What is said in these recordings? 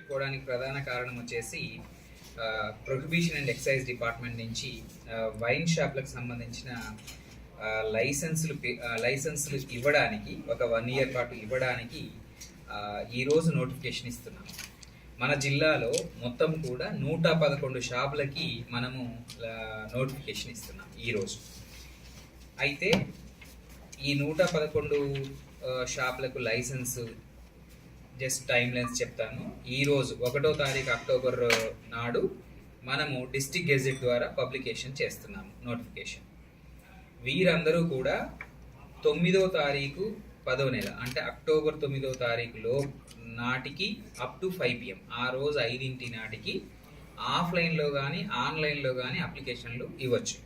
పెట్టుకోవడానికి ప్రధాన కారణం వచ్చేసి ప్రొహిబిషన్ అండ్ ఎక్సైజ్ డిపార్ట్మెంట్ నుంచి వైన్ షాప్లకు సంబంధించిన లైసెన్సులు ఇవ్వడానికి ఒక 1 year పాటు ఇవ్వడానికి ఈరోజు నోటిఫికేషన్ ఇస్తున్నాం. మన జిల్లాలో మొత్తం కూడా 111 షాపులకి మనము నోటిఫికేషన్ ఇస్తున్నాం ఈరోజు. అయితే ఈ 111 షాపులకు లైసెన్స్ జస్ట్ టైం లైన్స్ చెప్తాను. ఈరోజు 1వ తారీఖు అక్టోబర్ నాడు మనము డిస్ట్రిక్ట్ గెజెట్ ద్వారా పబ్లికేషన్ చేస్తున్నాము నోటిఫికేషన్. వీరందరూ కూడా 9వ తారీఖు 10వ నెల అంటే అక్టోబర్ 9వ తారీఖులో నాటికి అప్ టు 5 PM ఆ రోజు 5 నాటికి ఆఫ్లైన్లో కానీ ఆన్లైన్లో కానీ అప్లికేషన్లు ఇవ్వచ్చు.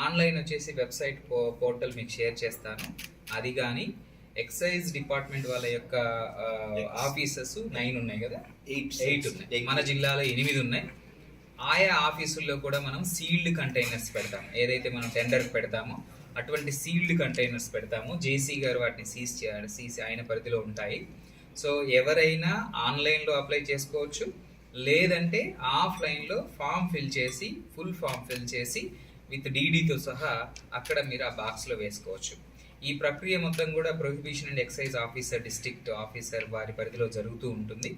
ఆన్లైన్ వచ్చేసి వెబ్సైట్ పోర్టల్ మీకు షేర్ చేస్తాను. అది కానీ ఎక్సైజ్ డిపార్ట్మెంట్ వాళ్ళ యొక్క ఆఫీసెస్ 9 ఉన్నాయి కదా, 8 ఉన్నాయి. మన జిల్లాలో 8 ఉన్నాయి. ఆయా ఆఫీసుల్లో కూడా మనం సీల్డ్ కంటైనర్స్ పెడతాము. ఏదైతే మనం టెండర్ పెడతామో అటువంటి సీల్డ్ కంటైనర్స్ పెడతాము. జేసీ గారు వాటిని సీజ్ ఆయన పరిధిలో ఉంటాయి. సో ఎవరైనా ఆన్లైన్లో అప్లై చేసుకోవచ్చు, లేదంటే ఆఫ్లైన్లో ఫుల్ ఫామ్ ఫిల్ చేసి విత్ డీడీతో సహా అక్కడ మీరు ఆ బాక్స్లో వేసుకోవచ్చు. ఈ ప్రక్రియ మొత్తం కూడా prohibition and excise officer, district officer వారి పరిధిలో జరుగుతూ ఉంటుంది.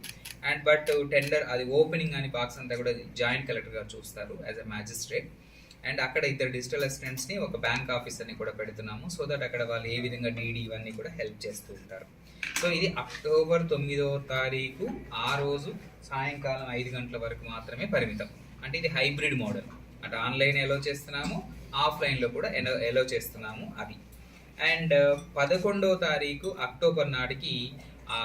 అండ్ బట్ టెండర్ అది ఓపెనింగ్ అని బాక్స్ అంతా కూడా జాయింట్ కలెక్టర్ గారు చూస్తారు యాజ్ అ మ్యాజిస్ట్రేట్. అండ్ అక్కడ 2 డిజిటల్ అసిస్టెంట్స్ని, ఒక బ్యాంక్ ఆఫీసర్ని కూడా పెడుతున్నాము. సో దట్ అక్కడ వాళ్ళు ఏ విధంగా డీడీ ఇవన్నీ కూడా హెల్ప్ చేస్తూ ఉంటారు. సో ఇది అక్టోబర్ 9వ తారీఖు ఆ రోజు సాయంకాలం 5 గంటల వరకు మాత్రమే పరిమితం. అంటే ఇది హైబ్రిడ్ మోడల్. అంటే ఆన్లైన్ ఎలో చేస్తున్నాము, ఆఫ్లైన్లో కూడా ఎలో చేస్తున్నాము అది. అండ్ 11వ తారీఖు అక్టోబర్ నాటికి ఆ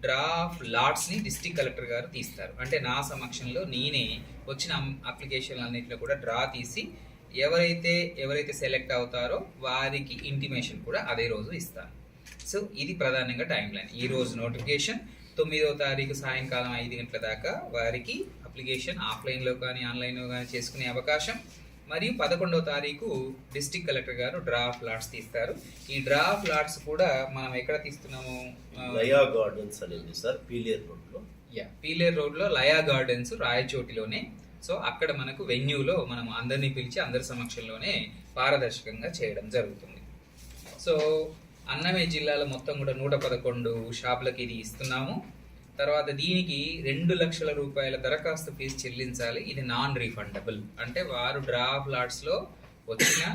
డ్రాఫ్ట్ లాట్స్ని డిస్ట్రిక్ట్ కలెక్టర్ గారు తీస్తారు. అంటే నా సమక్షంలో నేనే వచ్చిన అప్లికేషన్లు అన్నింటిలో కూడా డ్రా తీసి ఎవరైతే సెలెక్ట్ అవుతారో వారికి ఇంటిమేషన్ కూడా అదే రోజు ఇస్తాను. సో ఇది ప్రధానంగా టైం లైన్. ఈ రోజు నోటిఫికేషన్ 9వ తారీఖు సాయంకాలం 5 గంటల దాకా వారికి అప్లికేషన్ ఆఫ్లైన్లో కానీ ఆన్లైన్లో కానీ చేసుకునే అవకాశం. మరియు 11వ తారీఖు డిస్ట్రిక్ట్ కలెక్టర్ గారు డ్రాఫ్ట్ లాట్స్ తీస్తారు. ఈ డ్రాఫ్ట్ లాట్స్ కూడా మనం ఎక్కడ తీస్తున్నాము? లయా గార్డెన్స్ అనేది సార్ పీలేర్ రోడ్లో లయా గార్డెన్స్ రాయచోటిలోనే. సో అక్కడ మనకు వెన్యూలో మనం అందరినీ పిలిచి అందరి సమక్షంలోనే పారదర్శకంగా చేయడం జరుగుతుంది. సో అన్నమయ్య జిల్లాలో మొత్తం కూడా 111 షాపులకి ఇది ఇస్తున్నాము. తర్వాత దీనికి 2 లక్షల రూపాయల దరఖాస్తు ఫీజు చెల్లించాలి. ఇది నాన్ రీఫండబుల్. అంటే వారు డ్రాఫ్ట్ లాట్స్లో వచ్చినా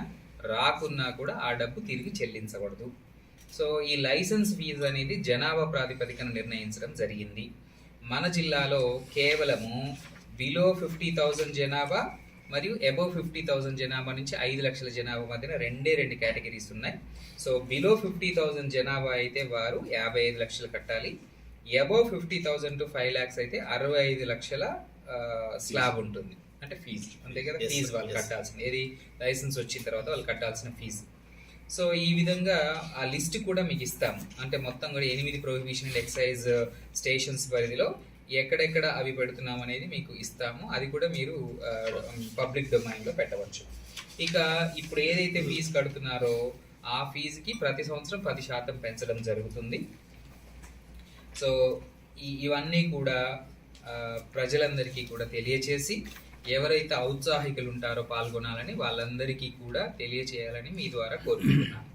రాకున్నా కూడా ఆ డబ్బు తిరిగి చెల్లించకూడదు. సో ఈ లైసెన్స్ ఫీజు అనేది జనాభా ప్రాతిపదికన నిర్ణయించడం జరిగింది. మన జిల్లాలో కేవలము బిలో 50,000 జనాభా మరియు అబోవ్ 50,000 జనాభా నుంచి 5 లక్షల జనాభా మధ్యన 2 కేటగిరీస్ ఉన్నాయి. సో బిలో 50,000 జనాభా అయితే వారు 55 లక్షలు కట్టాలి. అబోవ్ 50,000 to 5 lakhs అయితే 65 లక్షల స్లాబ్ ఉంటుంది. అంటే ఫీజు అంతే కదా, ఫీజు వాళ్ళు కట్టాల్సింది. ఏది లైసెన్స్ వచ్చిన తర్వాత వాళ్ళు కట్టాల్సిన ఫీజు. సో ఈ విధంగా ఆ లిస్ట్ కూడా మీకు ఇస్తాము. అంటే మొత్తం కూడా 8 ప్రొహిబిషన్ అండ్ ఎక్సైజ్ స్టేషన్స్ పరిధిలో ఎక్కడెక్కడ అవి పెడుతున్నాం అనేది మీకు ఇస్తాము. అది కూడా మీరు పబ్లిక్ డొమైన్లో పెట్టవచ్చు. ఇక ఇప్పుడు ఏదైతే ఫీజు కడుతున్నారో ఆ ఫీజుకి ప్రతి సంవత్సరం 10% పెంచడం జరుగుతుంది. సో ఇవన్నీ కూడా ప్రజలందరికీ కూడా తెలియచేసి ఎవరైతే ఔత్సాహికులు ఉంటారో పాల్గొనాలని వాళ్ళందరికీ కూడా తెలియచేయాలని మీ ద్వారా కోరుకుంటున్నాను.